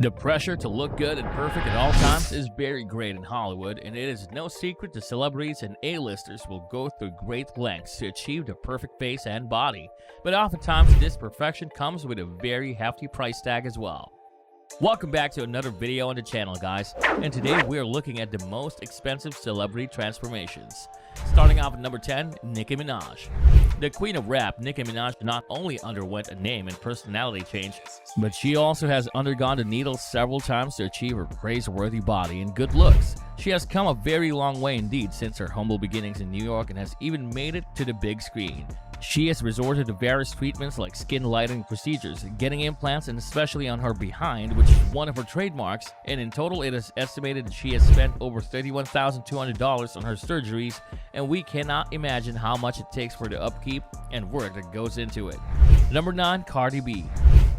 The pressure to look good and perfect at all times is very great in Hollywood, and it is no secret that celebrities and A-listers will go through great lengths to achieve the perfect face and body. But oftentimes, this perfection comes with a very hefty price tag as well. Welcome back to another video on the channel, guys, and today we are looking at the most expensive celebrity transformations. Starting off at number 10, Nicki Minaj. The queen of rap, Nicki Minaj, not only underwent a name and personality change, but she also has undergone the needle several times to achieve her praiseworthy body and good looks. She has come a very long way indeed since her humble beginnings in New York and has even made it to the big screen. She has resorted to various treatments like skin lightening procedures, getting implants, and especially on her behind, which is one of her trademarks, and in total it is estimated that she has spent over $31,200 on her surgeries, and we cannot imagine how much it takes for the upkeep and work that goes into it. Number 9, Cardi B.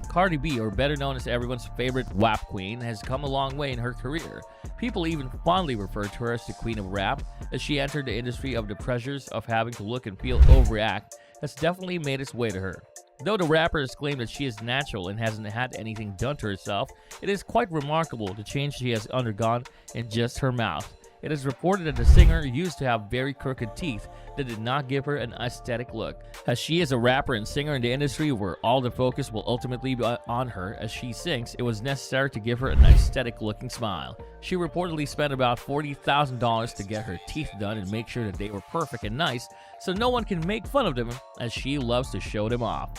Cardi B, or better known as everyone's favorite WAP queen, has come a long way in her career. People even fondly refer to her as the queen of rap, as she entered the industry of the pressures of having to look and feel overact has definitely made its way to her. Though the rapper has claimed that she is natural and hasn't had anything done to herself, it is quite remarkable the change she has undergone in just her mouth. It is reported that the singer used to have very crooked teeth that did not give her an aesthetic look. As she is a rapper and singer in the industry where all the focus will ultimately be on her as she sings, it was necessary to give her an aesthetic looking smile. She reportedly spent about $40,000 to get her teeth done and make sure that they were perfect and nice, so no one can make fun of them as she loves to show them off.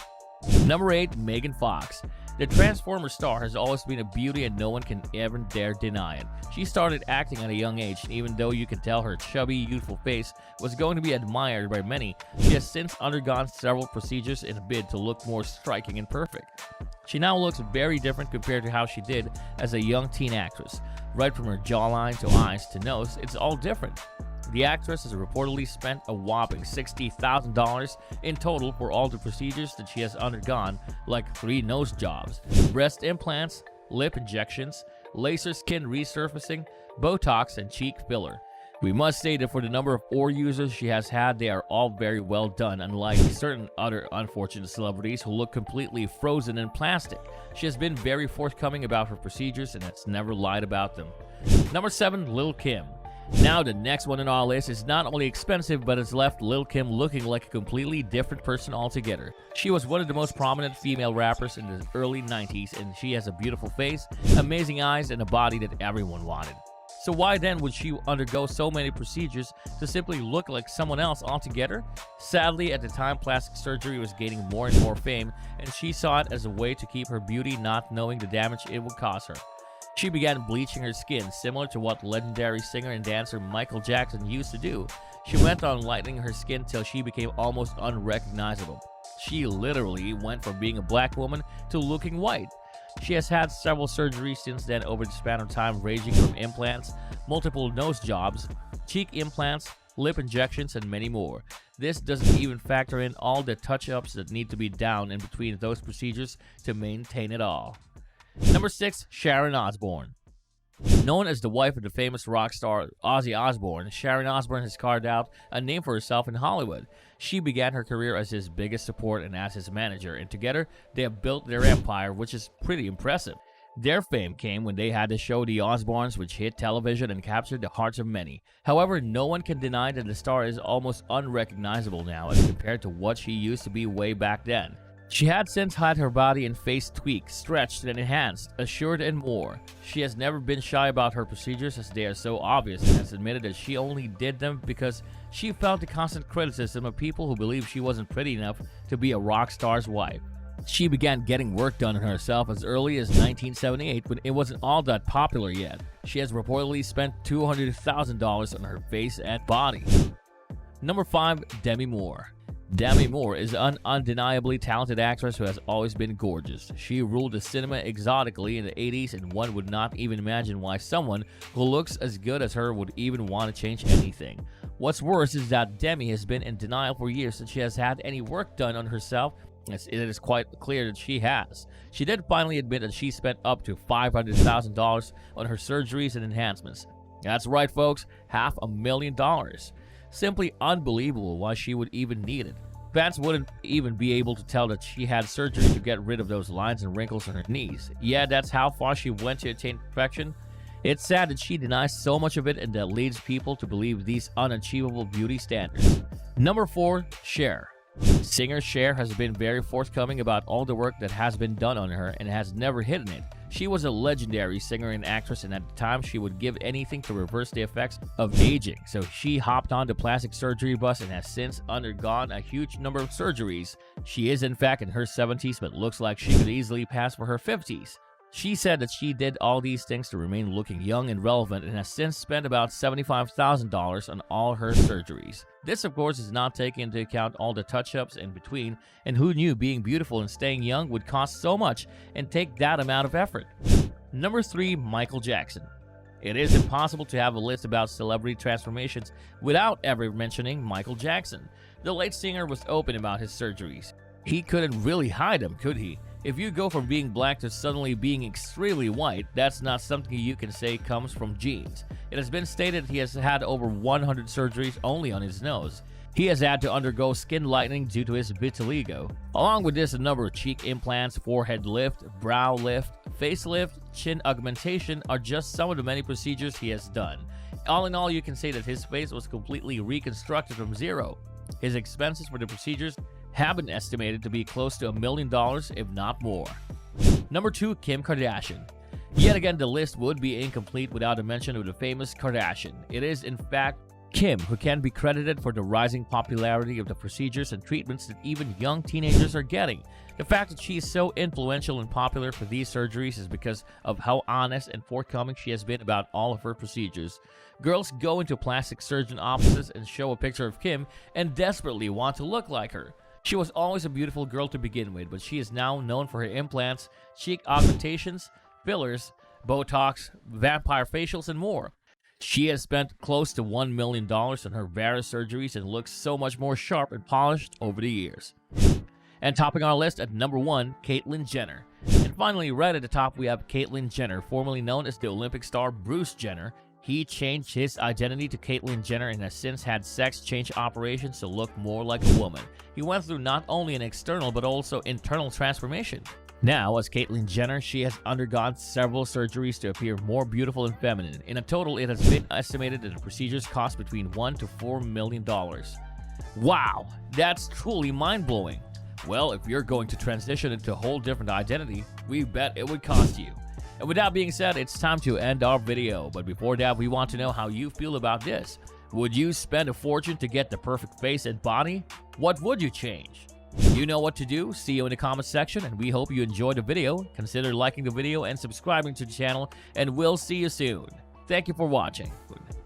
Number 8, Megan Fox. The Transformer star has always been a beauty and no one can ever dare deny it. She started acting at a young age, and even though you can tell her chubby, youthful face was going to be admired by many, she has since undergone several procedures in a bid to look more striking and perfect. She now looks very different compared to how she did as a young teen actress. Right from her jawline to eyes to nose, it's all different. The actress has reportedly spent a whopping $60,000 in total for all the procedures that she has undergone, like 3 nose jobs, breast implants, lip injections, laser skin resurfacing, Botox, and cheek filler. We must say that for the number of oral users she has had, they are all very well done, unlike certain other unfortunate celebrities who look completely frozen in plastic. She has been very forthcoming about her procedures and has never lied about them. Number 7, Lil Kim. Now the next one on our list is not only expensive, but has left Lil Kim looking like a completely different person altogether. She was one of the most prominent female rappers in the early 90s, and she has a beautiful face, amazing eyes, and a body that everyone wanted. So why then would she undergo so many procedures to simply look like someone else altogether? Sadly, at the time, plastic surgery was gaining more and more fame, and she saw it as a way to keep her beauty, not knowing the damage it would cause her. She began bleaching her skin, similar to what legendary singer and dancer Michael Jackson used to do. She went on lightening her skin till she became almost unrecognizable. She literally went from being a black woman to looking white. She has had several surgeries since then over the span of time, ranging from implants, multiple nose jobs, cheek implants, lip injections, and many more. This doesn't even factor in all the touch-ups that need to be done in between those procedures to maintain it all. Number 6, Sharon Osbourne. Known as the wife of the famous rock star Ozzy Osbourne, Sharon Osbourne has carved out a name for herself in Hollywood. She began her career as his biggest support and as his manager, and together they have built their empire, which is pretty impressive. Their fame came when they had the show The Osbournes, which hit television and captured the hearts of many. However, no one can deny that the star is almost unrecognizable now as compared to what she used to be way back then. She had since had her body and face tweaked, stretched, and enhanced, assured, and more. She has never been shy about her procedures as they are so obvious, and has admitted that she only did them because she felt the constant criticism of people who believed she wasn't pretty enough to be a rock star's wife. She began getting work done on herself as early as 1978 when it wasn't all that popular yet. She has reportedly spent $200,000 on her face and body. Number 5, Demi Moore. Demi Moore is an undeniably talented actress who has always been gorgeous. She ruled the cinema exotically in the 80s, and one would not even imagine why someone who looks as good as her would even want to change anything. What's worse is that Demi has been in denial for years that she has had any work done on herself, as it is quite clear that she has. She did finally admit that she spent up to $500,000 on her surgeries and enhancements. That's right, folks, $500,000. Simply unbelievable why she would even need it. Fans wouldn't even be able to tell that she had surgery to get rid of those lines and wrinkles on her knees. Yeah, that's how far she went to attain perfection. It's sad that she denies so much of it and that leads people to believe these unachievable beauty standards. Number 4. Cher. Singer Cher has been very forthcoming about all the work that has been done on her and has never hidden it. She was a legendary singer and actress, and at the time she would give anything to reverse the effects of aging. So she hopped on the plastic surgery bus and has since undergone a huge number of surgeries. She is in fact in her 70s, but looks like she could easily pass for her 50s. She said that she did all these things to remain looking young and relevant and has since spent about $75,000 on all her surgeries. This, of course, is not taking into account all the touch-ups in between, and who knew being beautiful and staying young would cost so much and take that amount of effort. Number 3. Michael Jackson. It is impossible to have a list about celebrity transformations without ever mentioning Michael Jackson. The late singer was open about his surgeries. He couldn't really hide them, could he? If you go from being black to suddenly being extremely white, that's not something you can say comes from genes. It has been stated he has had over 100 surgeries only on his nose. He has had to undergo skin lightening due to his vitiligo. Along with this, a number of cheek implants, forehead lift, brow lift, facelift, chin augmentation are just some of the many procedures he has done. All in all, you can say that his face was completely reconstructed from zero. His expenses for the procedures have been estimated to be close to $1 million, if not more. Number 2. Kim Kardashian. Yet again, the list would be incomplete without a mention of the famous Kardashian. It is, in fact, Kim who can be credited for the rising popularity of the procedures and treatments that even young teenagers are getting. The fact that she is so influential and popular for these surgeries is because of how honest and forthcoming she has been about all of her procedures. Girls go into plastic surgeon offices and show a picture of Kim and desperately want to look like her. She was always a beautiful girl to begin with, but she is now known for her implants, cheek augmentations, fillers, Botox, vampire facials, and more. She has spent close to $1 million on her various surgeries and looks so much more sharp and polished over the years. And topping our list at number 1, Caitlyn Jenner. And finally, right at the top, we have Caitlyn Jenner, formerly known as the Olympic star Bruce Jenner. He changed his identity to Caitlyn Jenner and has since had sex change operations to look more like a woman. He went through not only an external but also internal transformation. Now, as Caitlyn Jenner, she has undergone several surgeries to appear more beautiful and feminine. In a total, it has been estimated that the procedures cost between $1 to $4 million. Wow, that's truly mind-blowing. Well, if you're going to transition into a whole different identity, we bet it would cost you. And with that being said, it's time to end our video. But before that, we want to know how you feel about this. Would you spend a fortune to get the perfect face and body? What would you change? You know what to do. See you in the comment section, and we hope you enjoyed the video. Consider liking the video and subscribing to the channel, and we'll see you soon. Thank you for watching.